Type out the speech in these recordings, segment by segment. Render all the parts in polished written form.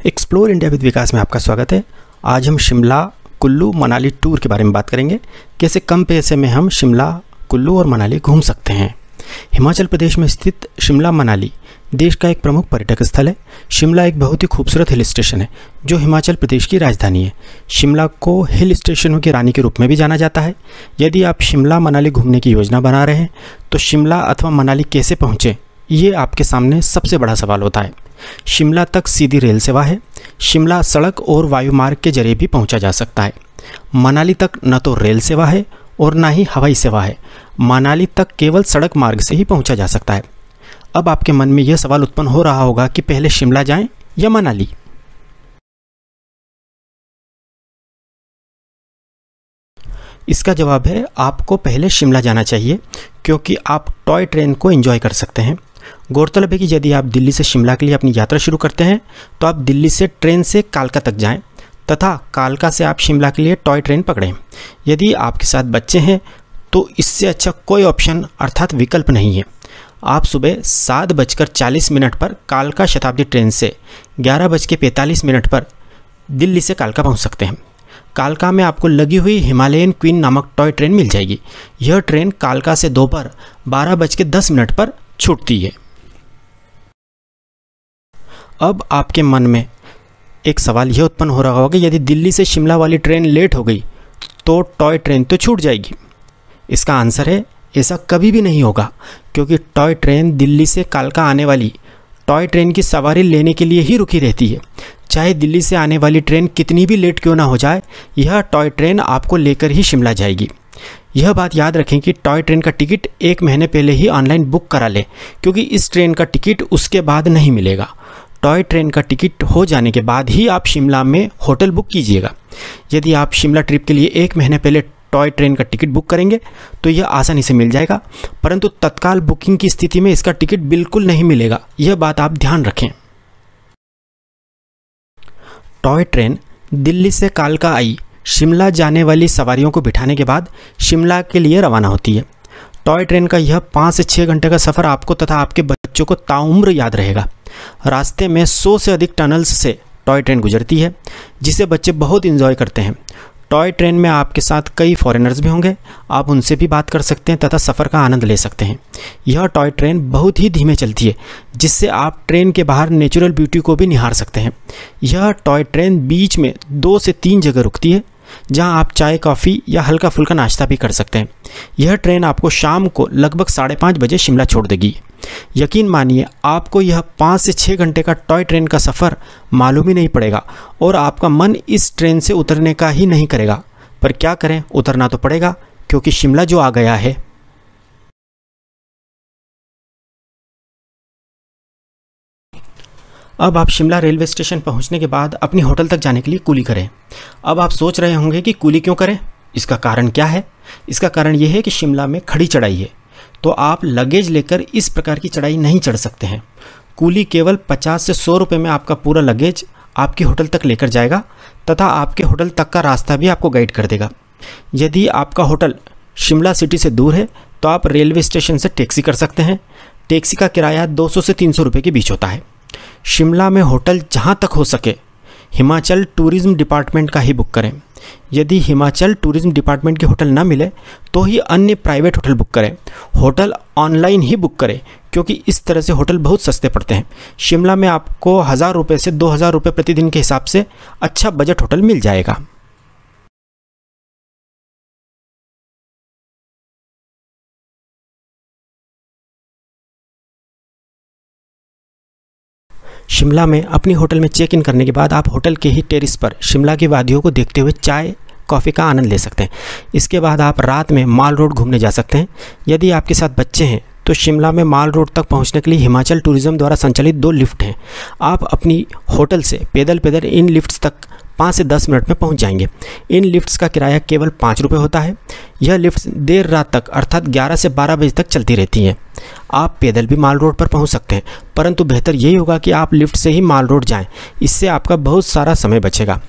Explore India with विकास में आपका स्वागत है। आज हम शिमला, कुल्लू, मनाली टूर के बारे में बात करेंगे। कैसे कम पैसे में हम शिमला, कुल्लू और मनाली घूम सकते हैं। हिमाचल प्रदेश में स्थित शिमला मनाली देश का एक प्रमुख पर्यटक स्थल है। शिमला एक बहुत ही खूबसूरत हिल स्टेशन है जो हिमाचल प्रदेश की राजधानी है। शिमला को हिल स्टेशनों की रानी के रूप में भी जाना जाता है। यदि आप शिमला मनाली घूमने की योजना बना रहे हैं तो शिमला अथवा मनाली कैसे पहुँचें, ये आपके सामने सबसे बड़ा सवाल होता है। शिमला तक सीधी रेल सेवा है। शिमला सड़क और वायुमार्ग के जरिए भी पहुंचा जा सकता है। मनाली तक न तो रेल सेवा है और ना ही हवाई सेवा है। मनाली तक केवल सड़क मार्ग से ही पहुंचा जा सकता है। अब आपके मन में यह सवाल उत्पन्न हो रहा होगा कि पहले शिमला जाएं या मनाली। इसका जवाब है आपको पहले शिमला जाना चाहिए, क्योंकि आप टॉय ट्रेन को एंजॉय कर सकते हैं। गौरतलब है कि यदि आप दिल्ली से शिमला के लिए अपनी यात्रा शुरू करते हैं तो आप दिल्ली से ट्रेन से कालका तक जाएं तथा कालका से आप शिमला के लिए टॉय ट्रेन पकड़ें। यदि आपके साथ बच्चे हैं तो इससे अच्छा कोई ऑप्शन अर्थात विकल्प नहीं है। आप सुबह 7:40 पर कालका शताब्दी ट्रेन से 11:45 पर दिल्ली से कालका पहुंच सकते हैं। कालका में आपको लगी हुई हिमालयन क्वीन नामक टॉय ट्रेन मिल जाएगी। यह ट्रेन कालका से दोपहर 12:10 पर छूटती है। अब आपके मन में एक सवाल यह उत्पन्न हो रहा होगा कि यदि दिल्ली से शिमला वाली ट्रेन लेट हो गई तो टॉय ट्रेन तो छूट जाएगी। इसका आंसर है ऐसा कभी भी नहीं होगा, क्योंकि टॉय ट्रेन दिल्ली से कालका आने वाली टॉय ट्रेन की सवारी लेने के लिए ही रुकी रहती है। चाहे दिल्ली से आने वाली ट्रेन कितनी भी लेट क्यों ना हो जाए, यह टॉय ट्रेन आपको लेकर ही शिमला जाएगी। यह बात याद रखें कि टॉय ट्रेन का टिकट 1 महीने पहले ही ऑनलाइन बुक करा लें, क्योंकि इस ट्रेन का टिकट उसके बाद नहीं मिलेगा। टॉय ट्रेन का टिकट हो जाने के बाद ही आप शिमला में होटल बुक कीजिएगा। यदि आप शिमला ट्रिप के लिए 1 महीने पहले टॉय ट्रेन का टिकट बुक करेंगे तो यह आसानी से मिल जाएगा, परंतु तत्काल बुकिंग की स्थिति में इसका टिकट बिल्कुल नहीं मिलेगा। यह बात आप ध्यान रखें। टॉय ट्रेन दिल्ली से कालका आई शिमला जाने वाली सवारियों को बिठाने के बाद शिमला के लिए रवाना होती है। टॉय ट्रेन का यह 5 से 6 घंटे का सफ़र आपको तथा आपके बच्चों को ताउम्र याद रहेगा। रास्ते में 100 से अधिक टनल्स से टॉय ट्रेन गुजरती है, जिसे बच्चे बहुत इंजॉय करते हैं। टॉय ट्रेन में आपके साथ कई फॉरेनर्स भी होंगे। आप उनसे भी बात कर सकते हैं तथा सफ़र का आनंद ले सकते हैं। यह टॉय ट्रेन बहुत ही धीमे चलती है, जिससे आप ट्रेन के बाहर नेचुरल ब्यूटी को भी निहार सकते हैं। यह टॉय ट्रेन बीच में 2 से 3 जगह रुकती है, जहां आप चाय, कॉफ़ी या हल्का फुल्का नाश्ता भी कर सकते हैं। यह ट्रेन आपको शाम को लगभग 5:30 बजे शिमला छोड़ देगी। यकीन मानिए, आपको यह 5 से 6 घंटे का टॉय ट्रेन का सफ़र मालूम ही नहीं पड़ेगा और आपका मन इस ट्रेन से उतरने का ही नहीं करेगा। पर क्या करें, उतरना तो पड़ेगा, क्योंकि शिमला जो आ गया है। अब आप शिमला रेलवे स्टेशन पहुंचने के बाद अपनी होटल तक जाने के लिए कूली करें। अब आप सोच रहे होंगे कि कूली क्यों करें, इसका कारण क्या है। इसका कारण यह है कि शिमला में खड़ी चढ़ाई है, तो आप लगेज लेकर इस प्रकार की चढ़ाई नहीं चढ़ सकते हैं। कूली केवल 50 से 100 रुपये में आपका पूरा लगेज आपकी होटल तक लेकर जाएगा तथा आपके होटल तक का रास्ता भी आपको गाइड कर देगा। यदि आपका होटल शिमला सिटी से दूर है तो आप रेलवे स्टेशन से टैक्सी कर सकते हैं। टैक्सी का किराया 200 से 300 रुपये के बीच होता है। शिमला में होटल जहां तक हो सके हिमाचल टूरिज्म डिपार्टमेंट का ही बुक करें। यदि हिमाचल टूरिज्म डिपार्टमेंट के होटल ना मिले तो ही अन्य प्राइवेट होटल बुक करें। होटल ऑनलाइन ही बुक करें, क्योंकि इस तरह से होटल बहुत सस्ते पड़ते हैं। शिमला में आपको 1000 रुपये से 2000 रुपये प्रतिदिन के हिसाब से अच्छा बजट होटल मिल जाएगा। शिमला में अपनी होटल में चेक इन करने के बाद आप होटल के ही टेरिस पर शिमला की वादियों को देखते हुए चाय, कॉफ़ी का आनंद ले सकते हैं। इसके बाद आप रात में माल रोड घूमने जा सकते हैं। यदि आपके साथ बच्चे हैं तो शिमला में माल रोड तक पहुंचने के लिए हिमाचल टूरिज्म द्वारा संचालित 2 लिफ्ट हैं। आप अपनी होटल से पैदल इन लिफ्ट्स तक 5 से 10 मिनट में पहुंच जाएंगे। इन लिफ्ट्स का किराया केवल 5 रुपये होता है। यह लिफ्ट्स देर रात तक अर्थात 11 से 12 बजे तक चलती रहती हैं। आप पैदल भी माल रोड पर पहुंच सकते हैं, परंतु बेहतर यही होगा कि आप लिफ्ट से ही माल रोड जाएं। इससे आपका बहुत सारा समय बचेगा।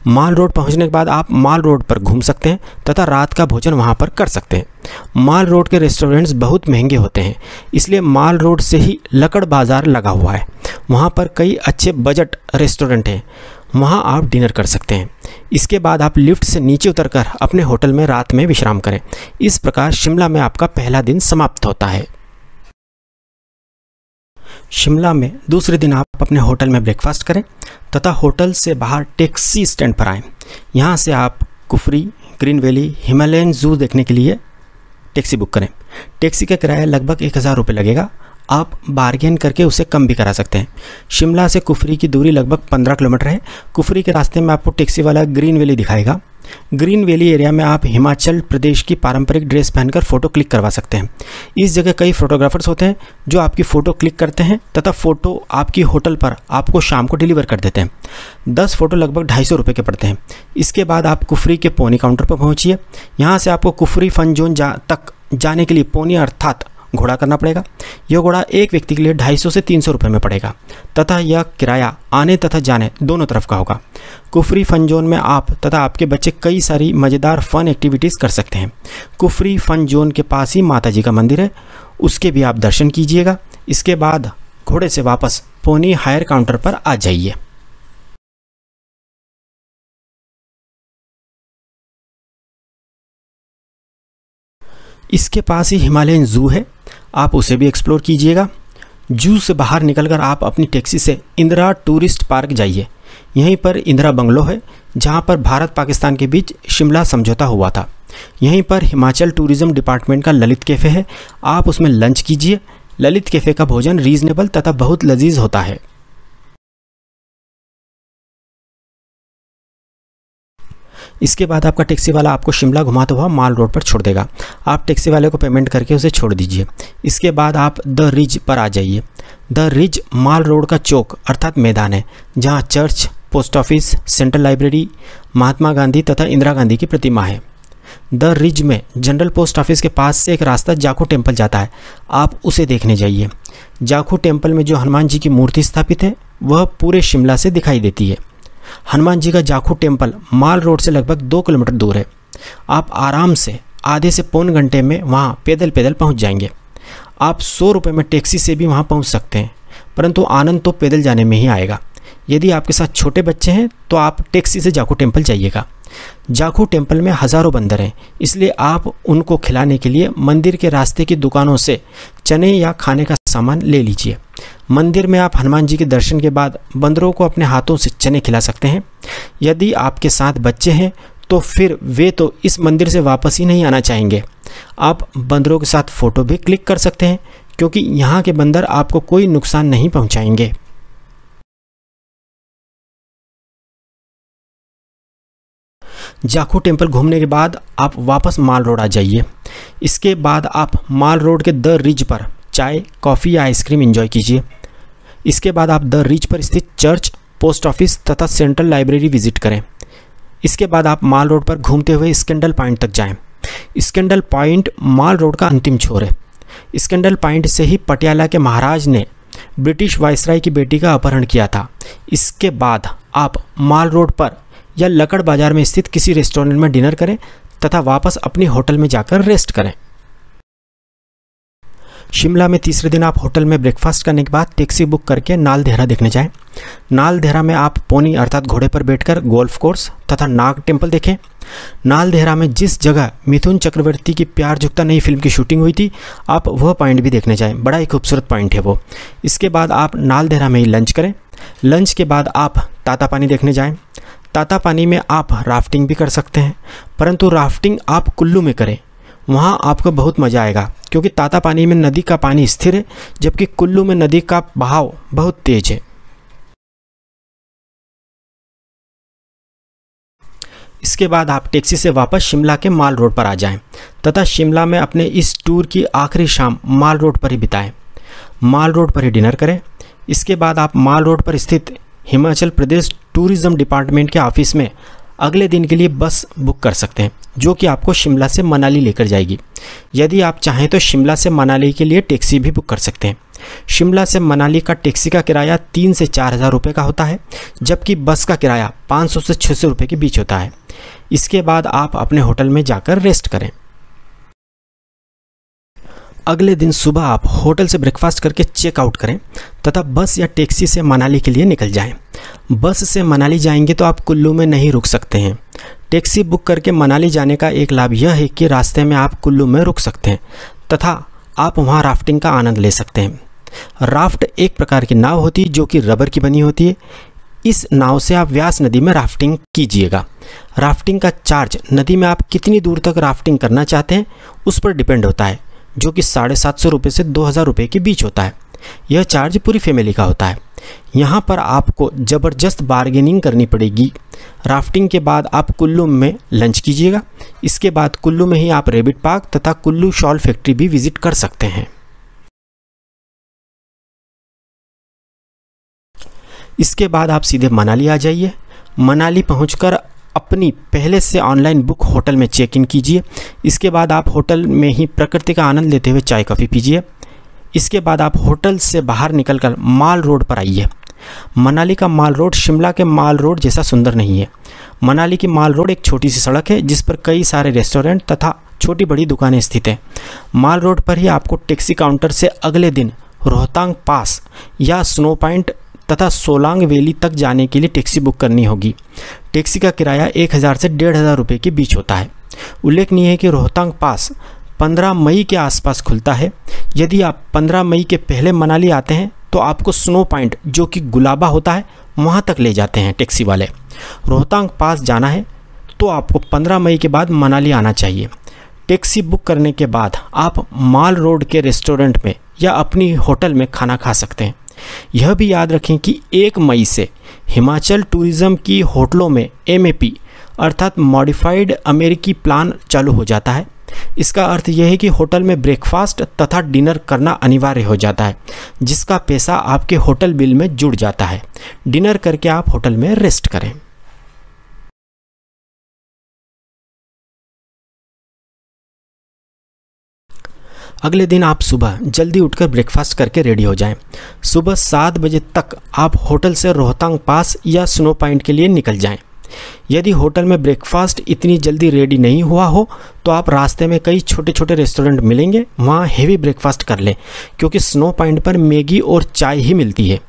माल रोड पहुंचने के बाद आप माल रोड पर घूम सकते हैं तथा रात का भोजन वहां पर कर सकते हैं। माल रोड के रेस्टोरेंट्स बहुत महंगे होते हैं, इसलिए माल रोड से ही लकड़ बाज़ार लगा हुआ है। वहाँ पर कई अच्छे बजट रेस्टोरेंट हैं, वहाँ आप डिनर कर सकते हैं। इसके बाद आप लिफ्ट से नीचे उतरकर अपने होटल में रात में विश्राम करें। इस प्रकार शिमला में आपका पहला दिन समाप्त होता है। शिमला में दूसरे दिन आप अपने होटल में ब्रेकफास्ट करें तथा होटल से बाहर टैक्सी स्टैंड पर आएँ। यहाँ से आप कुफरी, ग्रीन वैली, हिमालयन जू देखने के लिए टैक्सी बुक करें। टैक्सी का किराया लगभग 1000 रुपये लगेगा। आप बार्गेन करके उसे कम भी करा सकते हैं। शिमला से कुफरी की दूरी लगभग 15 किलोमीटर है। कुफरी के रास्ते में आपको टैक्सी वाला ग्रीन वैली दिखाएगा। ग्रीन वैली एरिया में आप हिमाचल प्रदेश की पारंपरिक ड्रेस पहनकर फ़ोटो क्लिक करवा सकते हैं। इस जगह कई फोटोग्राफर्स होते हैं जो आपकी फ़ोटो क्लिक करते हैं तथा फ़ोटो आपकी होटल पर आपको शाम को डिलीवर कर देते हैं। 10 फ़ोटो लगभग 250 रुपये के पड़ते हैं। इसके बाद आप कुफरी के पोनी काउंटर पर पहुँचिए। यहाँ से आपको कुफरी फन जोन तक जाने के लिए पोनी अर्थात घोड़ा करना पड़ेगा। यह घोड़ा एक व्यक्ति के लिए 250 से 300 रुपये में पड़ेगा तथा यह किराया आने तथा जाने दोनों तरफ का होगा। कुफरी फन जोन में आप तथा आपके बच्चे कई सारी मज़ेदार फन एक्टिविटीज़ कर सकते हैं। कुफरी फन जोन के पास ही माता जी का मंदिर है, उसके भी आप दर्शन कीजिएगा। इसके बाद घोड़े से वापस पोनी हायर काउंटर पर आ जाइए। इसके पास ही हिमालयन जू है, आप उसे भी एक्सप्लोर कीजिएगा। जू से बाहर निकलकर आप अपनी टैक्सी से इंदिरा टूरिस्ट पार्क जाइए। यहीं पर इंदिरा बंगलो है जहां पर भारत पाकिस्तान के बीच शिमला समझौता हुआ था। यहीं पर हिमाचल टूरिज्म डिपार्टमेंट का ललित कैफ़े है, आप उसमें लंच कीजिए। ललित कैफ़े का भोजन रीजनेबल तथा बहुत लजीज होता है। इसके बाद आपका टैक्सी वाला आपको शिमला घुमाता हुआ माल रोड पर छोड़ देगा। आप टैक्सी वाले को पेमेंट करके उसे छोड़ दीजिए। इसके बाद आप द रिज पर आ जाइए। द रिज माल रोड का चौक अर्थात मैदान है जहां church, post office, central library, Mahatma Gandhi तथा इंदिरा गांधी की प्रतिमा है। द रिज में जनरल पोस्ट ऑफिस के पास से एक रास्ता जाखू टेम्पल जाता है, आप उसे देखने जाइए। जाखू टेम्पल में जो हनुमान जी की मूर्ति स्थापित है वह पूरे शिमला से दिखाई देती है। हनुमान जी का जाखू टेम्पल माल रोड से लगभग 2 किलोमीटर दूर है। आप आराम से आधे से पौन घंटे में वहाँ पैदल पहुँच जाएंगे। आप 100 रुपये में टैक्सी से भी वहाँ पहुँच सकते हैं, परंतु आनंद तो पैदल जाने में ही आएगा। यदि आपके साथ छोटे बच्चे हैं तो आप टैक्सी से जाखू टेम्पल जाइएगा। जाखू टेम्पल में हज़ारों बंदर हैं, इसलिए आप उनको खिलाने के लिए मंदिर के रास्ते की दुकानों से चने या खाने का सामान ले लीजिए। मंदिर में आप हनुमान जी के दर्शन के बाद बंदरों को अपने हाथों से चने खिला सकते हैं। यदि आपके साथ बच्चे हैं तो फिर वे तो इस मंदिर से वापस ही नहीं आना चाहेंगे। आप बंदरों के साथ फ़ोटो भी क्लिक कर सकते हैं क्योंकि यहाँ के बंदर आपको कोई नुकसान नहीं पहुँचाएंगे। जाखू टेम्पल घूमने के बाद आप वापस माल रोड आ जाइए। इसके बाद आप माल रोड के द रिज पर चाय, कॉफ़ी या आइसक्रीम एंजॉय कीजिए। इसके बाद आप द रिज पर स्थित चर्च, पोस्ट ऑफिस तथा सेंट्रल लाइब्रेरी विजिट करें। इसके बाद आप माल रोड पर घूमते हुए स्कैंडल पॉइंट तक जाएं। स्कैंडल पॉइंट माल रोड का अंतिम छोर है। स्कैंडल पॉइंट से ही पटियाला के महाराज ने ब्रिटिश वायसराय की बेटी का अपहरण किया था। इसके बाद आप माल रोड पर या लकड़ बाजार में स्थित किसी रेस्टोरेंट में डिनर करें तथा वापस अपनी होटल में जाकर रेस्ट करें। शिमला में तीसरे दिन आप होटल में ब्रेकफास्ट करने के बाद टैक्सी बुक करके नाल देहरा देखने जाएं। नाल देहरा में आप पोनी अर्थात घोड़े पर बैठकर गोल्फ कोर्स तथा नाग टेम्पल देखें। नाल देहरा में जिस जगह मिथुन चक्रवर्ती की प्यार झुकता नई फिल्म की शूटिंग हुई थी, आप वह पॉइंट भी देखने जाएं। बड़ा ही खूबसूरत पॉइंट है वो। इसके बाद आप नाल देहरा में ही लंच करें। लंच के बाद आप ताता पानी देखने जाएं। ताता पानी में आप राफ्टिंग भी कर सकते हैं, परंतु राफ्टिंग आप कुल्लू में करें, वहाँ आपको बहुत मज़ा आएगा क्योंकि ताता पानी में नदी का पानी स्थिर है जबकि कुल्लू में नदी का बहाव बहुत तेज है। इसके बाद आप टैक्सी से वापस शिमला के माल रोड पर आ जाएं तथा शिमला में अपने इस टूर की आखिरी शाम माल रोड पर ही बिताएं। माल रोड पर ही डिनर करें। इसके बाद आप माल रोड पर स्थित हिमाचल प्रदेश टूरिज्म डिपार्टमेंट के ऑफिस में अगले दिन के लिए बस बुक कर सकते हैं जो कि आपको शिमला से मनाली लेकर जाएगी। यदि आप चाहें तो शिमला से मनाली के लिए टैक्सी भी बुक कर सकते हैं। शिमला से मनाली का टैक्सी का किराया 3 से 4 हज़ार रुपये का होता है, जबकि बस का किराया 500 से 600 रुपये के बीच होता है। इसके बाद आप अपने होटल में जाकर रेस्ट करें। अगले दिन सुबह आप होटल से ब्रेकफास्ट करके चेकआउट करें तथा बस या टैक्सी से मनाली के लिए निकल जाएं। बस से मनाली जाएंगे तो आप कुल्लू में नहीं रुक सकते हैं। टैक्सी बुक करके मनाली जाने का एक लाभ यह है कि रास्ते में आप कुल्लू में रुक सकते हैं तथा आप वहां राफ्टिंग का आनंद ले सकते हैं। राफ्ट एक प्रकार की नाव होती है जो कि रबर की बनी होती है। इस नाव से आप व्यास नदी में राफ्टिंग कीजिएगा। राफ्टिंग का चार्ज नदी में आप कितनी दूर तक राफ्टिंग करना चाहते हैं उस पर डिपेंड होता है, जो कि 750 रुपये से 2000 रुपये के बीच होता है। यह चार्ज पूरी फैमिली का होता है। यहाँ पर आपको ज़बरदस्त बार्गेनिंग करनी पड़ेगी। राफ्टिंग के बाद आप कुल्लू में लंच कीजिएगा। इसके बाद कुल्लू में ही आप रैबिट पार्क तथा कुल्लू शॉल फैक्ट्री भी विजिट कर सकते हैं। इसके बाद आप सीधे मनाली आ जाइए। मनाली पहुंचकर अपनी पहले से ऑनलाइन बुक होटल में चेक इन कीजिए। इसके बाद आप होटल में ही प्रकृति का आनंद लेते हुए चाय कॉफ़ी पीजिए। इसके बाद आप होटल से बाहर निकलकर माल रोड पर आइए। मनाली का माल रोड शिमला के माल रोड जैसा सुंदर नहीं है। मनाली की माल रोड एक छोटी सी सड़क है जिस पर कई सारे रेस्टोरेंट तथा छोटी बड़ी दुकानें स्थित हैं। माल रोड पर ही आपको टैक्सी काउंटर से अगले दिन रोहतांग पास या स्नो पॉइंट तथा सोलांग वैली तक जाने के लिए टैक्सी बुक करनी होगी। टैक्सी का किराया 1000 से 1500 रुपये के बीच होता है। उल्लेखनीय है कि रोहतांग पास 15 मई के आसपास खुलता है। यदि आप 15 मई के पहले मनाली आते हैं तो आपको स्नो पॉइंट जो कि गुलाबा होता है वहाँ तक ले जाते हैं टैक्सी वाले। रोहतांग पास जाना है तो आपको 15 मई के बाद मनाली आना चाहिए। टैक्सी बुक करने के बाद आप माल रोड के रेस्टोरेंट में या अपनी होटल में खाना खा सकते हैं। यह भी याद रखें कि 1 मई से हिमाचल टूरिज़्म की होटलों में MAP अर्थात मॉडिफाइड अमेरिकी प्लान चालू हो जाता है। इसका अर्थ यह है कि होटल में ब्रेकफास्ट तथा डिनर करना अनिवार्य हो जाता है, जिसका पैसा आपके होटल बिल में जुड़ जाता है। डिनर करके आप होटल में रेस्ट करें। अगले दिन आप सुबह जल्दी उठकर ब्रेकफास्ट करके रेडी हो जाएं। सुबह 7 बजे तक आप होटल से रोहतांग पास या स्नो पॉइंट के लिए निकल जाएं। यदि होटल में ब्रेकफास्ट इतनी जल्दी रेडी नहीं हुआ हो तो आप रास्ते में कई छोटे छोटे रेस्टोरेंट मिलेंगे, वहाँ हेवी ब्रेकफास्ट कर लें क्योंकि स्नो पॉइंट पर मैगी और चाय ही मिलती है।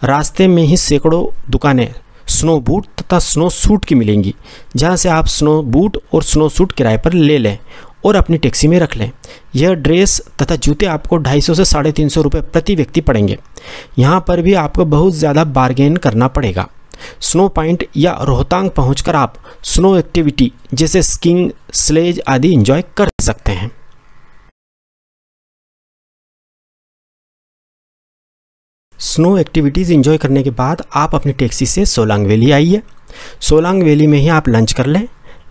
रास्ते में ही सैकड़ों दुकानें स्नो बूट तथा स्नो सूट की मिलेंगी, जहाँ से आप स्नो बूट और स्नो सूट किराए पर ले लें और अपनी टैक्सी में रख लें। यह ड्रेस तथा जूते आपको 250 से 350 रुपये प्रति व्यक्ति पड़ेंगे। यहाँ पर भी आपको बहुत ज़्यादा बार्गेन करना पड़ेगा। स्नो पॉइंट या रोहतांग पहुंचकर आप स्नो एक्टिविटी जैसे स्कीइंग, स्लेज आदि एंजॉय कर सकते हैं। स्नो एक्टिविटीज़ एंजॉय करने के बाद आप अपनी टैक्सी से सोलांग वैली आइए। सोलांग वैली में ही आप लंच कर लें।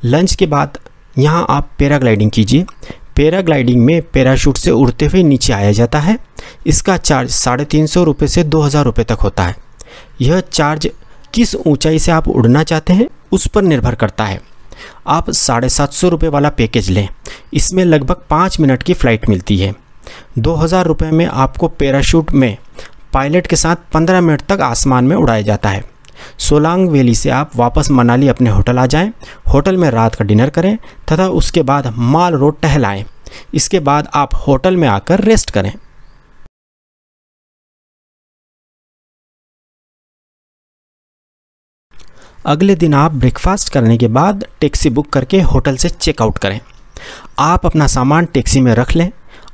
लंच के बाद यहाँ आप पैराग्लाइडिंग कीजिए। पैराग्लाइडिंग में पैराशूट से उड़ते हुए नीचे आया जाता है। इसका चार्ज 350 रुपये से 2000 रुपये तक होता है। यह चार्ज किस ऊंचाई से आप उड़ना चाहते हैं उस पर निर्भर करता है। आप 750 रुपये वाला पैकेज लें। इसमें लगभग 5 मिनट की फ़्लाइट मिलती है। 2000 रुपये में आपको पैराशूट में पायलट के साथ 15 मिनट तक आसमान में उड़ाया जाता है। सोलांग वैली से आप वापस मनाली अपने होटल आ जाएं। होटल में रात का डिनर करें तथा उसके बाद माल रोड टहलाएं। इसके बाद आप होटल में आकर रेस्ट करें। अगले दिन आप ब्रेकफास्ट करने के बाद टैक्सी बुक करके होटल से चेकआउट करें। आप अपना सामान टैक्सी में रख लें।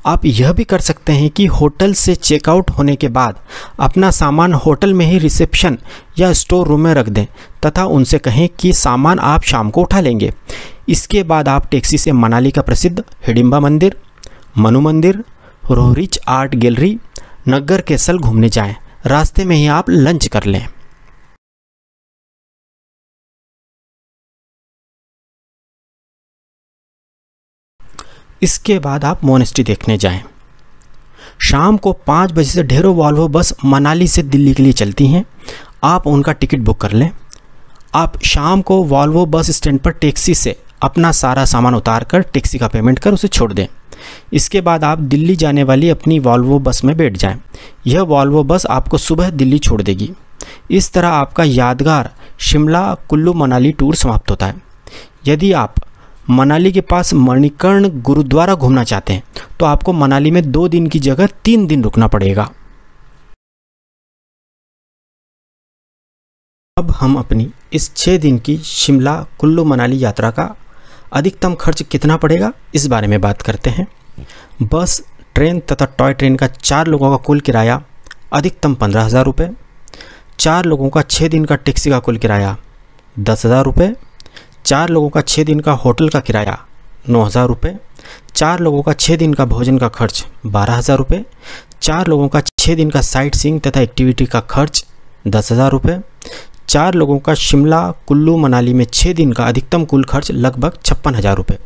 आप यह भी कर सकते हैं कि होटल से चेकआउट होने के बाद अपना सामान होटल में ही रिसेप्शन या स्टोर रूम में रख दें तथा उनसे कहें कि सामान आप शाम को उठा लेंगे। इसके बाद आप टैक्सी से मनाली का प्रसिद्ध हिडिंबा मंदिर, मनु मंदिर, रोहरिच आर्ट गैलरी, नग्गर कैसल घूमने जाएं। रास्ते में ही आप लंच कर लें। इसके बाद आप मोनेस्ट्री देखने जाएं। शाम को 5 बजे से ढेरों वॉल्वो बस मनाली से दिल्ली के लिए चलती हैं। आप उनका टिकट बुक कर लें। आप शाम को वॉल्वो बस स्टैंड पर टैक्सी से अपना सारा सामान उतार कर टैक्सी का पेमेंट कर उसे छोड़ दें। इसके बाद आप दिल्ली जाने वाली अपनी वॉल्वो बस में बैठ जाएं। यह वॉल्वो बस आपको सुबह दिल्ली छोड़ देगी। इस तरह आपका यादगार शिमला कुल्लू मनाली टूर समाप्त होता है। यदि आप मनाली के पास मणिकर्ण गुरुद्वारा घूमना चाहते हैं तो आपको मनाली में 2 दिन की जगह 3 दिन रुकना पड़ेगा। अब हम अपनी इस 6 दिन की शिमला कुल्लू मनाली यात्रा का अधिकतम खर्च कितना पड़ेगा इस बारे में बात करते हैं। बस, ट्रेन तथा टॉय ट्रेन का 4 लोगों का कुल किराया अधिकतम 15,000 रुपये। 4 लोगों का 6 दिन का टैक्सी का कुल किराया 10,000 रुपये। 4 लोगों का 6 दिन का होटल का किराया 9,000 रुपये। 4 लोगों का 6 दिन का भोजन का खर्च 12,000 रुपये। 4 लोगों का 6 दिन का साइट सीइंग तथा एक्टिविटी का खर्च 10,000 रुपये। 4 लोगों का शिमला कुल्लू मनाली में 6 दिन का अधिकतम कुल खर्च लगभग 56,000 रुपये।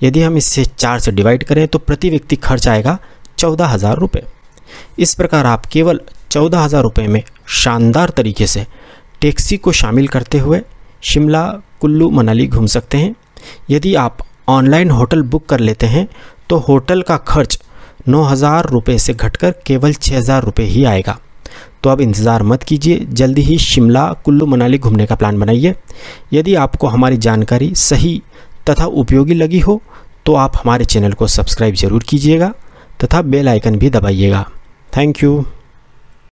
यदि हम इसे 4 से डिवाइड करें तो प्रति व्यक्ति खर्च आएगा 14,000 रुपये। इस प्रकार आप केवल 14,000 रुपये में शानदार तरीके से टैक्सी को शामिल करते हुए शिमला कुल्लू मनाली घूम सकते हैं। यदि आप ऑनलाइन होटल बुक कर लेते हैं तो होटल का खर्च 9,000 रुपये से घटकर केवल 6,000 रुपये ही आएगा। तो अब इंतज़ार मत कीजिए, जल्दी ही शिमला कुल्लू मनाली घूमने का प्लान बनाइए। यदि आपको हमारी जानकारी सही तथा उपयोगी लगी हो तो आप हमारे चैनल को सब्सक्राइब ज़रूर कीजिएगा तथा बेल आइकन भी दबाइएगा। Thank you.